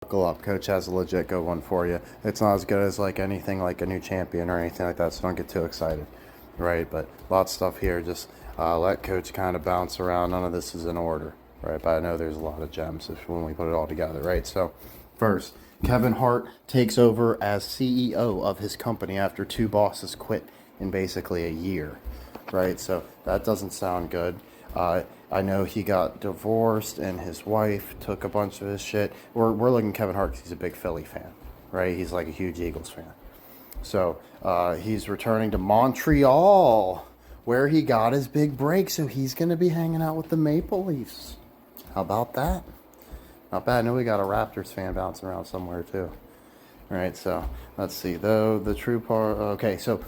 Buckle up, coach has a legit good one for you. It's not as good as like anything like a new champion or anything like that, so don't get too excited, right? But lots of stuff here. Just let coach kind of bounce around. None of this is in order, right? But I know there's a lot of gems when we put it all together, right? So first, Kevin Hart takes over as CEO of his company after two bosses quit in basically a year, right? So that doesn't sound good. I know he got divorced and his wife took a bunch of his shit. We're looking at Kevin Hart because he's a big Philly fan, right? He's like a huge Eagles fan. So he's returning to Montreal where he got his big break. So he's going to be hanging out with the Maple Leafs. How about that? Not bad. I know we got a Raptors fan bouncing around somewhere too. All right, so let's see. Though the true part. Okay, so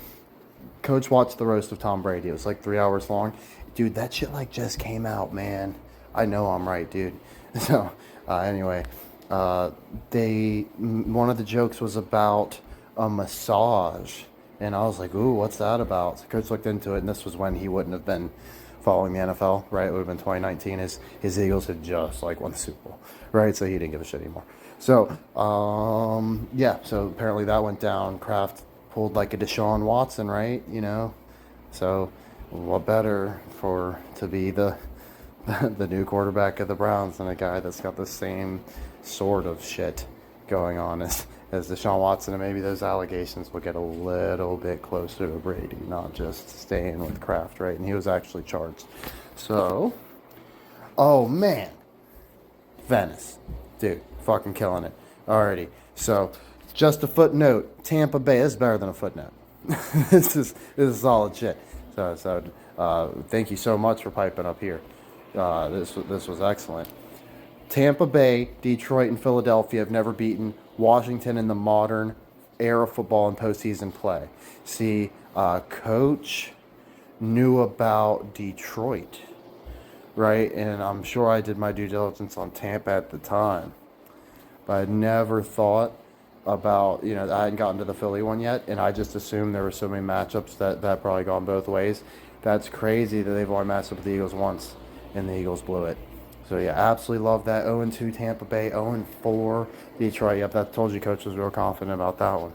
Coach watched the roast of Tom Brady. It was like 3 hours long. Dude, that shit like just came out, man. I know I'm right, dude. So anyway, one of the jokes was about a massage, and I was like, ooh, what's that about? So Coach looked into it, and this was when he wouldn't have been following the NFL, right? It would have been 2019. His Eagles had just like won the Super Bowl, right? So he didn't give a shit anymore. So yeah, so apparently that went down. Kraft pulled like a Deshaun Watson, right? So what better to be the the new quarterback of the Browns than a guy that's got the same sort of shit going on as Deshaun Watson, and maybe those allegations will get a little bit closer to Brady, not just staying with Kraft, right? And he was actually charged. So, oh man, Venice, dude, fucking killing it. Alrighty, so just a footnote. Tampa Bay is better than a footnote. This is solid shit. So thank you so much for piping up here. This was excellent. Tampa Bay, Detroit, and Philadelphia have never beaten Washington in the modern era football and postseason play. See, Coach knew about Detroit, right? And I'm sure I did my due diligence on Tampa at the time, but I never thought about, I hadn't gotten to the Philly one yet, and I just assumed there were so many matchups that probably gone both ways. That's crazy that they've only matched up with the Eagles once, and the Eagles blew it. So yeah, absolutely love that. 0-2 Tampa Bay, 0-4 Detroit. Yep, that told you Coach was real confident about that one,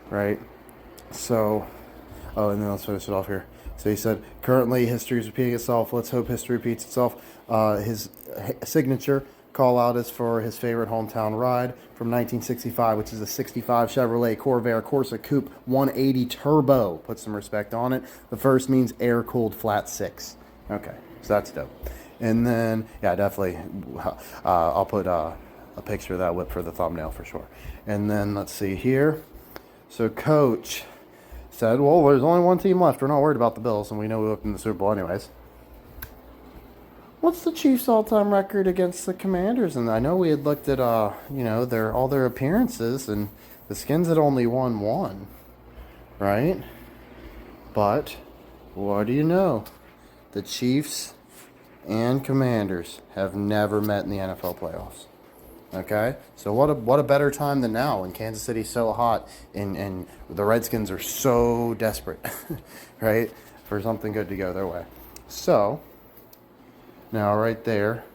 right? So, and then let's finish it off here. So he said, currently history is repeating itself. Let's hope history repeats itself. His signature call out is for his favorite hometown ride from 1965, which is a 65 Chevrolet Corvair Corsa Coupe 180 Turbo. Put some respect on it. The first means air-cooled flat six. Okay, so that's dope. And then, yeah, definitely, I'll put a picture of that whip for the thumbnail for sure. And then let's see here. So Coach said, well, there's only one team left. We're not worried about the Bills, and we know we looked in the Super Bowl anyways. What's the Chiefs' all-time record against the Commanders? And I know we had looked at, all their appearances, and the Skins had only won one, right? But what do you know? The Chiefs and Commanders have never met in the NFL playoffs. Okay, so what a better time than now when Kansas City's so hot and the Redskins are so desperate, right, for something good to go their way. So now right there,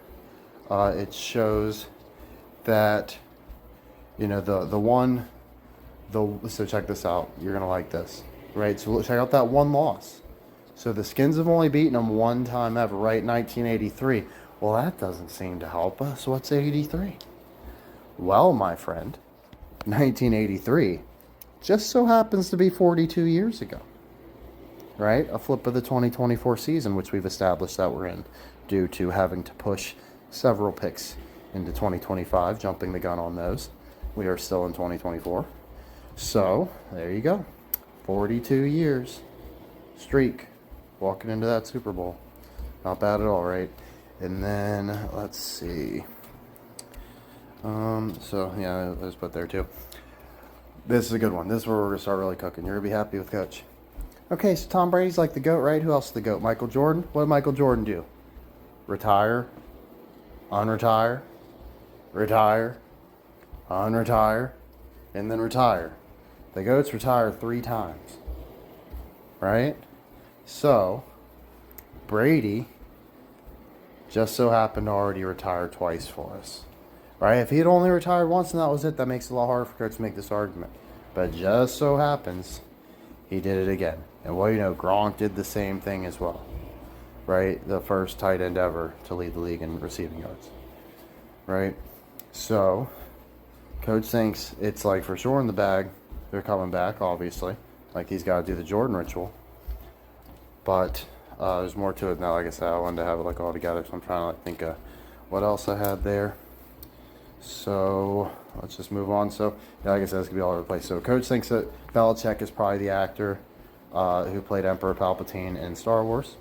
it shows that so check this out. You're gonna like this, right? So check out that one loss. So the Skins have only beaten them one time ever, right? 1983. Well, that doesn't seem to help us. What's 83? Well, my friend, 1983 just so happens to be 42 years ago, right? A flip of the 2024 season, which we've established that we're in due to having to push several picks into 2025, jumping the gun on those. We are still in 2024. So, there you go. 42 years streak walking into that Super Bowl. Not bad at all, right? And then, let's see. So yeah, let's put there too. This is a good one. This is where we're gonna start really cooking. You're gonna be happy with Coach. Okay, so Tom Brady's like the GOAT, right? Who else is the GOAT? Michael Jordan. What did Michael Jordan do? Retire, unretire, retire, unretire, and then retire. The GOATs retire 3 times, right? So Brady just so happened to already retire twice for us. right? If he had only retired once and that was it, that makes it a lot harder for Coach to make this argument. But just so happens he did it again. And well, you know, Gronk did the same thing as well, right? The first tight end ever to lead the league in receiving yards, right? So, Coach thinks it's like for sure in the bag. They're coming back, obviously. Like he's got to do the Jordan ritual. But there's more to it now. Like I said, I wanted to have it like all together, so I'm trying to like think of what else I had there. So let's just move on. So yeah, like I said, it's gonna be all over the place. So Coach thinks that Belichick is probably the actor who played Emperor Palpatine in Star Wars.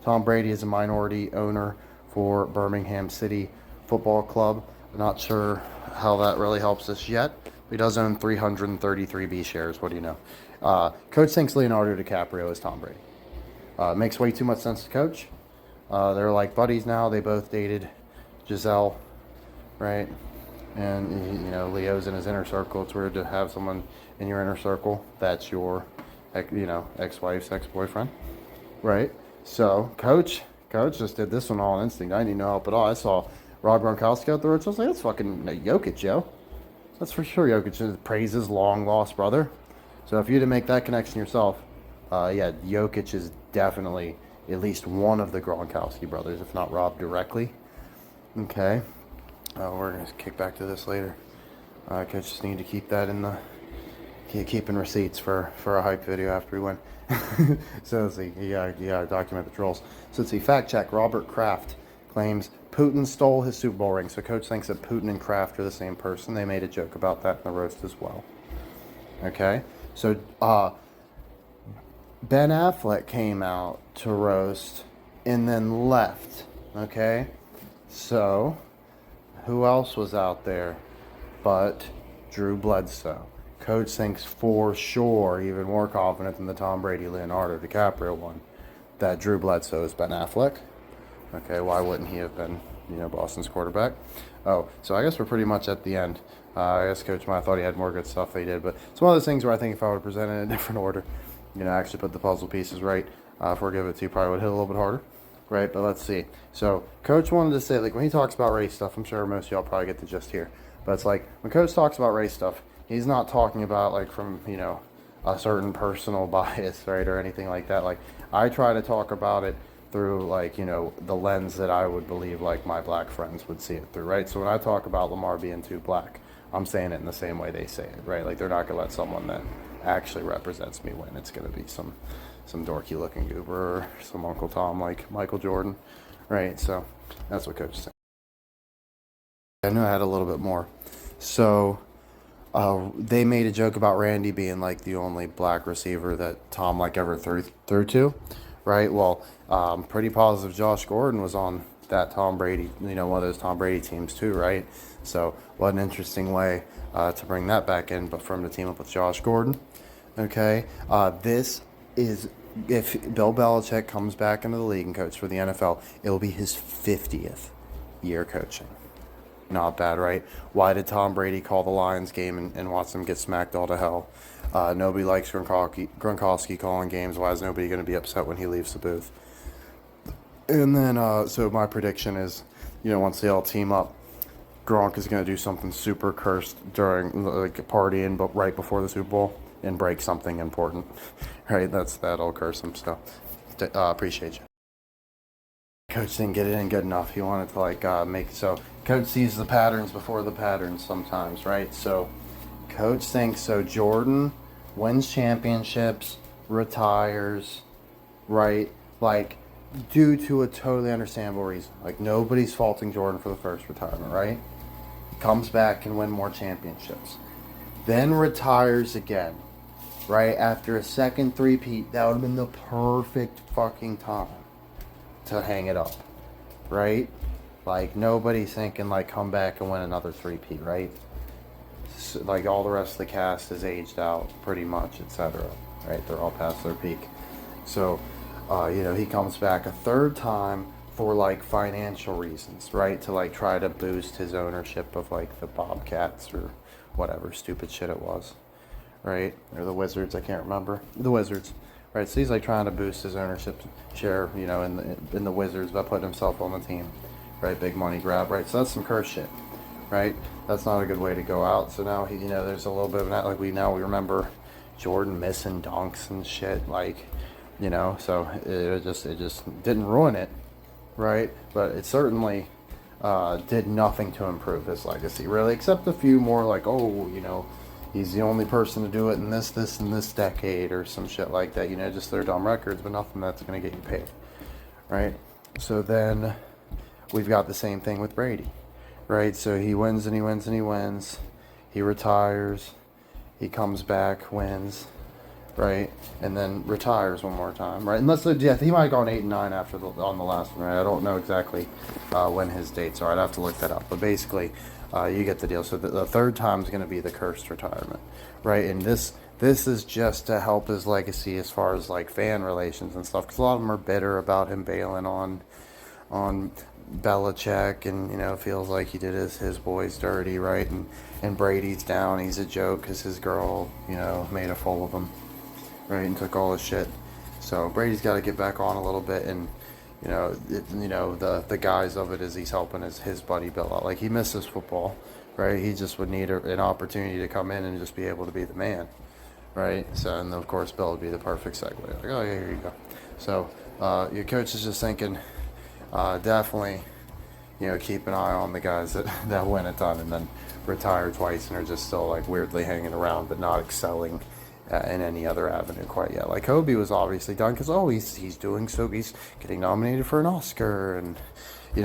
Tom Brady is a minority owner for Birmingham City Football Club. I'm not sure how that really helps us yet. He does own 333 B shares. What do you know? Coach thinks Leonardo DiCaprio is Tom Brady. Makes way too much sense to Coach. They're like buddies now. They both dated Giselle, right? And you know, Leo's in his inner circle. It's weird to have someone in your inner circle that's your, you know, ex-wife's ex-boyfriend, right? So Coach just did this one all on instinct. I didn't need no help at all. I saw Rob Gronkowski out there. I was like, that's fucking Jokic, yo. That's for sure. Jokic praises long lost brother. So if you didn't make that connection yourself, yeah, Jokic is definitely at least one of the Gronkowski brothers, if not Rob directly. Okay. We're going to kick back to this later. I just need to keep that in the... keeping receipts for a hype video after we win. So let's see. You gotta document the trolls. So let's see. Fact check. Robert Kraft claims Putin stole his Super Bowl ring. So Coach thinks that Putin and Kraft are the same person. They made a joke about that in the roast as well. Okay. So Ben Affleck came out to roast and then left. Okay. So who else was out there but Drew Bledsoe? Coach thinks for sure, even more confident than the Tom Brady Leonardo DiCaprio one, that Drew Bledsoe is Ben Affleck. Okay, why wouldn't he have been, you know, Boston's quarterback? Oh, so I guess we're pretty much at the end. I guess Coach might have thought he had more good stuff than he did, but it's one of those things where I think if I would have presented in a different order, you know, actually put the puzzle pieces right, if we're giving it to you, probably would hit a little bit harder. Right, but let's see. So Coach wanted to say, like, when he talks about race stuff, I'm sure most of y'all probably get the gist here, but it's like when Coach talks about race stuff, he's not talking about like from, you know, a certain personal bias, right, or anything like that. Like I try to talk about it through like, you know, the lens that I would believe like my black friends would see it through, right? So when I talk about Lamar being too black, I'm saying it in the same way they say it, right? Like they're not gonna let someone that actually represents me win. It's gonna be some dorky looking goober or some Uncle Tom like Michael Jordan, right? So that's what Coach said. I knew I had a little bit more. So they made a joke about Randy being like the only black receiver that Tom like ever threw to, right? Well, pretty positive Josh Gordon was on that Tom Brady, you know, one of those Tom Brady teams too, right? So what an interesting way to bring that back in, but for him to team up with Josh Gordon. Okay, this is, if Bill Belichick comes back into the league and coach for the NFL, it will be his 50th year coaching. Not bad, right? Why did Tom Brady call the Lions game and watch them get smacked all to hell? Nobody likes Gronkowski calling games. Why is nobody going to be upset when he leaves the booth? And then, so my prediction is, you know, once they all team up, Gronk is going to do something super cursed during like partying, but right before the Super Bowl, and break something important, right? That'll curse him. So appreciate you. Coach didn't get it in good enough. He wanted to like make so. Coach sees the patterns before the patterns sometimes, right? So Coach thinks so. Jordan wins championships, retires, right? Like due to a totally understandable reason. Like nobody's faulting Jordan for the first retirement, right? Comes back and win more championships, then retires again. Right after a second three-peat, that would have been the perfect fucking time to hang it up, right? Like nobody's thinking like come back and win another three-peat, right? So, like all the rest of the cast is aged out pretty much, etc. Right? They're all past their peak. So, you know, he comes back a third time for like financial reasons, right? To like try to boost his ownership of like the Bobcats or whatever stupid shit it was. Right, or the Wizards, I can't remember. The Wizards, right? So he's like trying to boost his ownership share, you know, in the Wizards by putting himself on the team, right? Big money grab, right? So that's some curse shit, right? That's not a good way to go out. So now there's a little bit of that. Like we remember Jordan missing dunks and shit. Like, so it just didn't ruin it, right? But it certainly did nothing to improve his legacy, really, except a few more like, he's the only person to do it in this decade or some shit like that. Just their dumb records, but nothing that's going to get you paid, right? So then we've got the same thing with Brady, right? So he wins and he wins and he wins. He retires. He comes back, wins, right? And then retires one more time, right? Unless he might have gone 8 and 9 on the last one, right? I don't know exactly when his dates are. I'd have to look that up. But basically, you get the deal. So the third time is going to be the cursed retirement, right? And this is just to help his legacy as far as like fan relations and stuff, because a lot of them are bitter about him bailing on Belichick, and feels like he did his boys dirty, right? And Brady's down. He's a joke because his girl made a fool of him, right, and took all his shit. So Brady's got to get back on a little bit, and the guise of it is he's helping his buddy Bill out. Like, he misses football, right? He just would need an opportunity to come in and just be able to be the man, right? So, and of course Bill would be the perfect segue. Like, oh yeah, here you go. So your coach is just thinking, definitely, keep an eye on the guys that win a ton and then retire twice and are just still like weirdly hanging around but not excelling in any other avenue quite yet. Like Kobe was obviously done because he's doing so, he's getting nominated for an Oscar and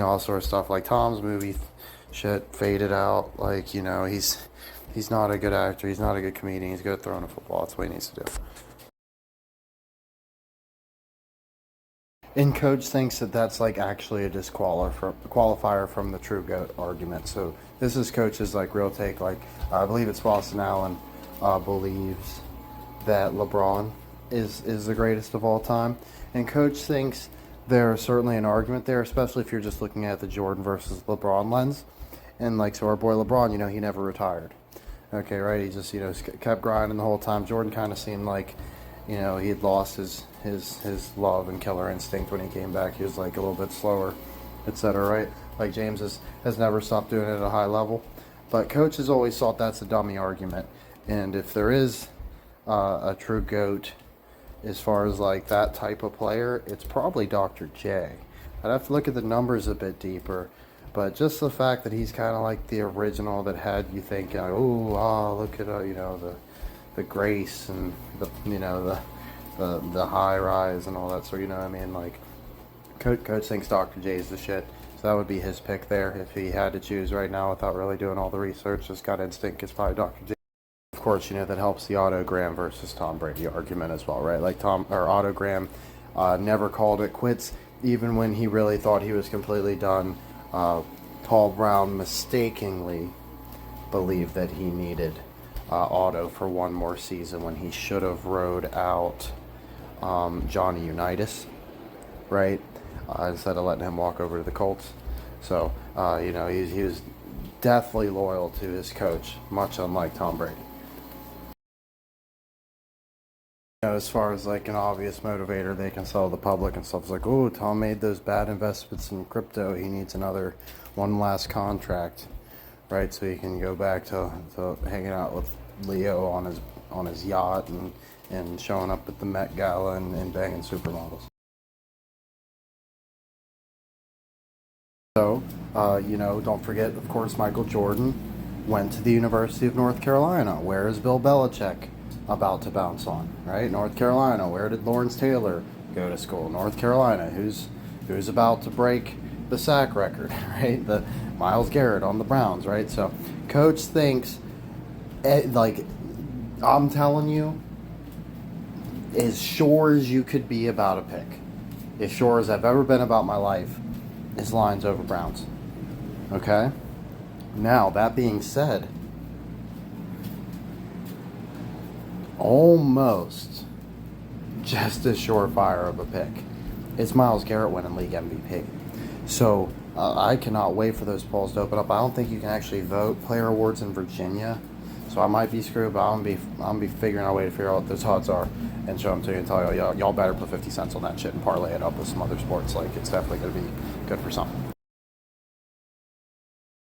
all sort of stuff. Like Tom's movie shit faded out. Like he's not a good actor, he's not a good comedian, he's good at throwing a football. That's what he needs to do. And coach thinks that that's like actually a qualifier from the true GOAT argument. So this is coach's like real take. Like I believe it's Boston Allen believes that LeBron is the greatest of all time, and coach thinks there's certainly an argument there, especially if you're just looking at the Jordan versus LeBron lens. And like, so our boy LeBron, he never retired. Okay, right? He just kept grinding the whole time. Jordan kind of seemed like he had lost his love and killer instinct when he came back. He was like a little bit slower, etc. Right? Like James has never stopped doing it at a high level, but coach has always thought that's a dummy argument. And if there is a true GOAT as far as like that type of player, it's probably Dr. J. I'd have to look at the numbers a bit deeper, but just the fact that he's kind of like the original that had you thinking, look at the grace and the high rise and all that. So what I mean, like coach thinks Dr. J is the shit. So that would be his pick there if he had to choose right now without really doing all the research. Just got instinct, it's probably Dr. J. Of course, that helps the Otto Graham versus Tom Brady argument as well, right? Like Otto Graham never called it quits, even when he really thought he was completely done. Paul Brown mistakenly believed that he needed Otto for one more season when he should have rode out Johnny Unitas, right? Instead of letting him walk over to the Colts. So, he was deathly loyal to his coach, much unlike Tom Brady. As far as like an obvious motivator they can sell the public and stuff, it's like, oh, Tom made those bad investments in crypto, he needs one last contract, right? So he can go back to hanging out with Leo on his yacht and showing up at the Met Gala and banging supermodels. So, don't forget, of course, Michael Jordan went to the University of North Carolina. Where is Bill Belichick about to bounce on, right? North Carolina. Where did Lawrence Taylor go to school? North Carolina. Who's about to break the sack record, right? The Myles Garrett on the Browns, right? So, coach thinks, I'm telling you, as sure as you could be about a pick, as sure as I've ever been about my life, is Lions over Browns. Okay? Now, that being said, almost just as surefire of a pick is Myles Garrett winning league MVP. So I cannot wait for those polls to open up. I don't think you can actually vote player awards in Virginia, so I might be screwed, but I'm gonna be figuring out a way to figure out what those odds are and show them to you and tell y'all better put 50 cents on that shit and parlay it up with some other sports. Like, it's definitely gonna be good for something.